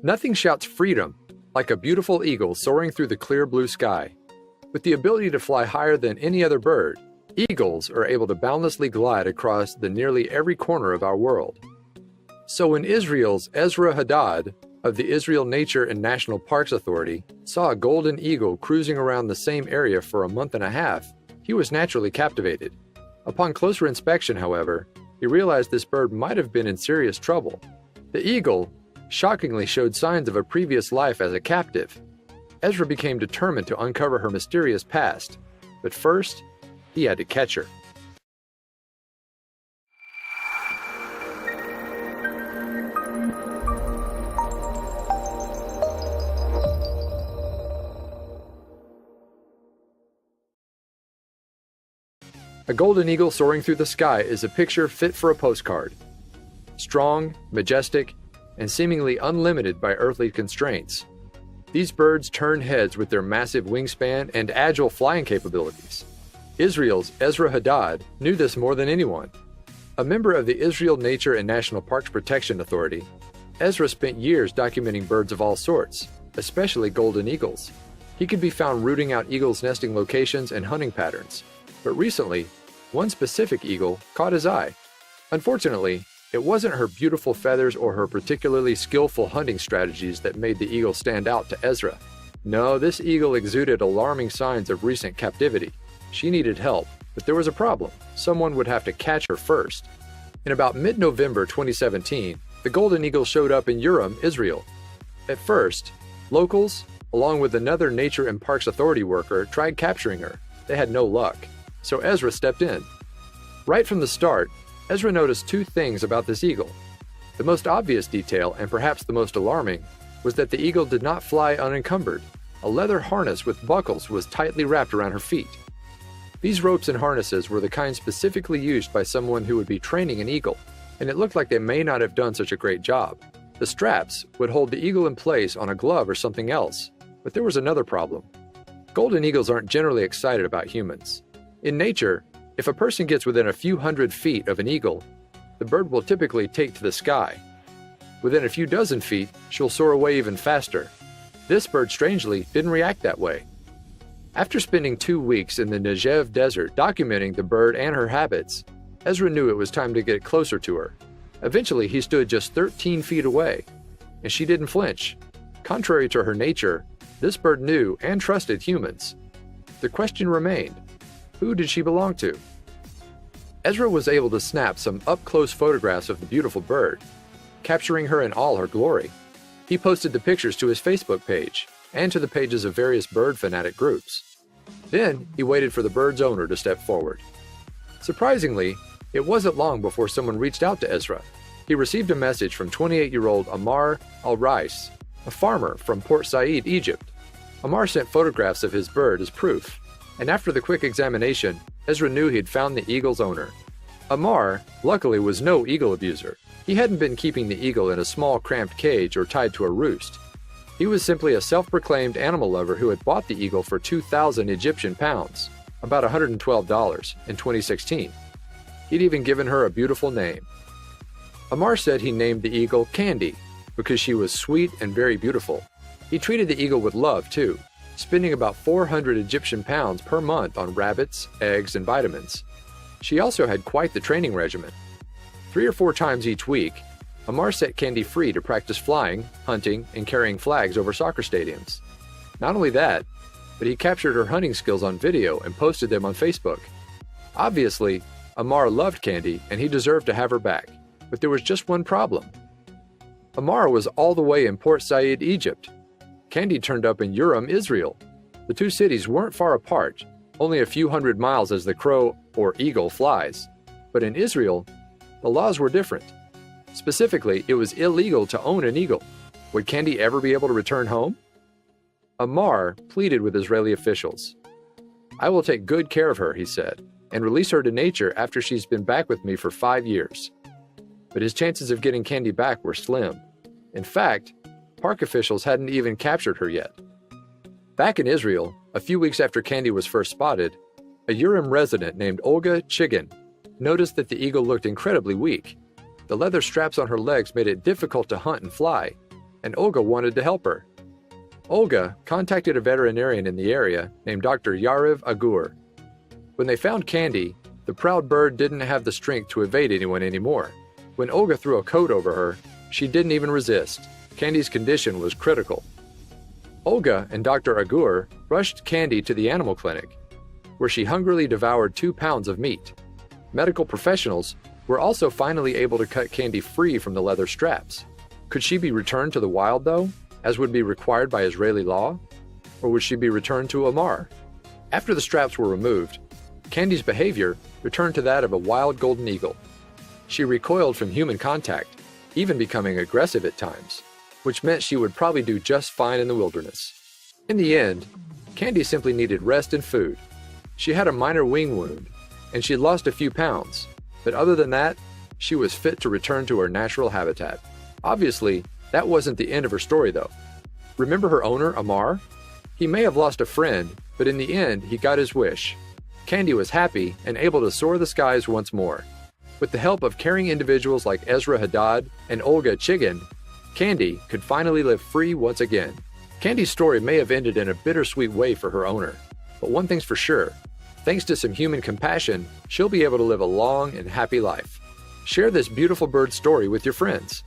Nothing shouts freedom like a beautiful eagle soaring through the clear blue sky. With the ability to fly higher than any other bird, eagles are able to boundlessly glide across the nearly every corner of our world. So when Israel's Ezra Hadad of the Israel Nature and National Parks Authority saw a golden eagle cruising around the same area for a month and a half, he was naturally captivated. Upon closer inspection, however, he realized this bird might have been in serious trouble. The eagle shockingly showed signs of a previous life as a captive. Ezra became determined to uncover her mysterious past, but first, he had to catch her. A golden eagle soaring through the sky is a picture fit for a postcard. Strong, majestic, and seemingly unlimited by earthly constraints, these birds turn heads with their massive wingspan and agile flying capabilities. Israel's Ezra Hadad knew this more than anyone. A member of the Israel Nature and National Parks Protection Authority, Ezra spent years documenting birds of all sorts, especially golden eagles. He could be found rooting out eagles' nesting locations and hunting patterns. But recently, one specific eagle caught his eye. Unfortunately, it wasn't her beautiful feathers or her particularly skillful hunting strategies that made the eagle stand out to Ezra. No, this eagle exuded alarming signs of recent captivity. She needed help, but there was a problem. Someone would have to catch her first. In about mid-November 2017, the golden eagle showed up in Urim, Israel. At first, locals, along with another Nature and Parks Authority worker, tried capturing her. They had no luck, so Ezra stepped in. Right from the start, Ezra noticed two things about this eagle. The most obvious detail, and perhaps the most alarming, was that the eagle did not fly unencumbered. A leather harness with buckles was tightly wrapped around her feet. These ropes and harnesses were the kind specifically used by someone who would be training an eagle, and it looked like they may not have done such a great job. The straps would hold the eagle in place on a glove or something else, but there was another problem. Golden eagles aren't generally excited about humans. In nature, if a person gets within a few hundred feet of an eagle, the bird will typically take to the sky. Within a few dozen feet, she'll soar away even faster. This bird, strangely, didn't react that way. After spending 2 weeks in the Negev desert documenting the bird and her habits, Ezra knew it was time to get closer to her. Eventually, he stood just 13 feet away, and she didn't flinch. Contrary to her nature, this bird knew and trusted humans. The question remained, who did she belong to? Ezra was able to snap some up-close photographs of the beautiful bird, capturing her in all her glory. He posted the pictures to his Facebook page and to the pages of various bird fanatic groups. Then he waited for the bird's owner to step forward. Surprisingly, it wasn't long before someone reached out to Ezra. He received a message from 28-year-old Amar Al-Rais, a farmer from Port Said, Egypt. Amar sent photographs of his bird as proof, and after the quick examination, Ezra knew he had found the eagle's owner. Amar, luckily, was no eagle abuser. He hadn't been keeping the eagle in a small, cramped cage or tied to a roost. He was simply a self-proclaimed animal lover who had bought the eagle for 2,000 Egyptian pounds, about $112, in 2016. He'd even given her a beautiful name. Amar said he named the eagle Candy because she was sweet and very beautiful. He treated the eagle with love, too, spending about 400 Egyptian pounds per month on rabbits, eggs, and vitamins. She also had quite the training regimen. 3 or 4 times each week, Amar set Candy free to practice flying, hunting, and carrying flags over soccer stadiums. Not only that, but he captured her hunting skills on video and posted them on Facebook. Obviously, Amar loved Candy and he deserved to have her back, but there was just one problem. Amar was all the way in Port Said, Egypt. Candy turned up in Urim, Israel. The two cities weren't far apart, only a few hundred miles as the crow or eagle flies. But in Israel, the laws were different. Specifically, it was illegal to own an eagle. Would Candy ever be able to return home? Amar pleaded with Israeli officials. "I will take good care of her," he said, "and release her to nature after she's been back with me for 5 years." But his chances of getting Candy back were slim. In fact, park officials hadn't even captured her yet. Back in Israel, a few weeks after Candy was first spotted, a Urim resident named Olga Chigan noticed that the eagle looked incredibly weak. The leather straps on her legs made it difficult to hunt and fly, and Olga wanted to help her. Olga contacted a veterinarian in the area named Dr. Yariv Agur. When they found Candy, the proud bird didn't have the strength to evade anyone anymore. When Olga threw a coat over her, she didn't even resist. Candy's condition was critical. Olga and Dr. Agur rushed Candy to the animal clinic, where she hungrily devoured 2 pounds of meat. Medical professionals were also finally able to cut Candy free from the leather straps. Could she be returned to the wild, though, as would be required by Israeli law? Or would she be returned to Amar? After the straps were removed, Candy's behavior returned to that of a wild golden eagle. She recoiled from human contact, even becoming aggressive at times, which meant she would probably do just fine in the wilderness. In the end, Candy simply needed rest and food. She had a minor wing wound, and she had lost a few pounds, but other than that, she was fit to return to her natural habitat. Obviously, that wasn't the end of her story, though. Remember her owner, Amar? He may have lost a friend, but in the end, he got his wish. Candy was happy and able to soar the skies once more. With the help of caring individuals like Ezra Hadad and Olga Chigan, Candy could finally live free once again. Candy's story may have ended in a bittersweet way for her owner, but one thing's for sure, thanks to some human compassion, she'll be able to live a long and happy life. Share this beautiful bird story with your friends.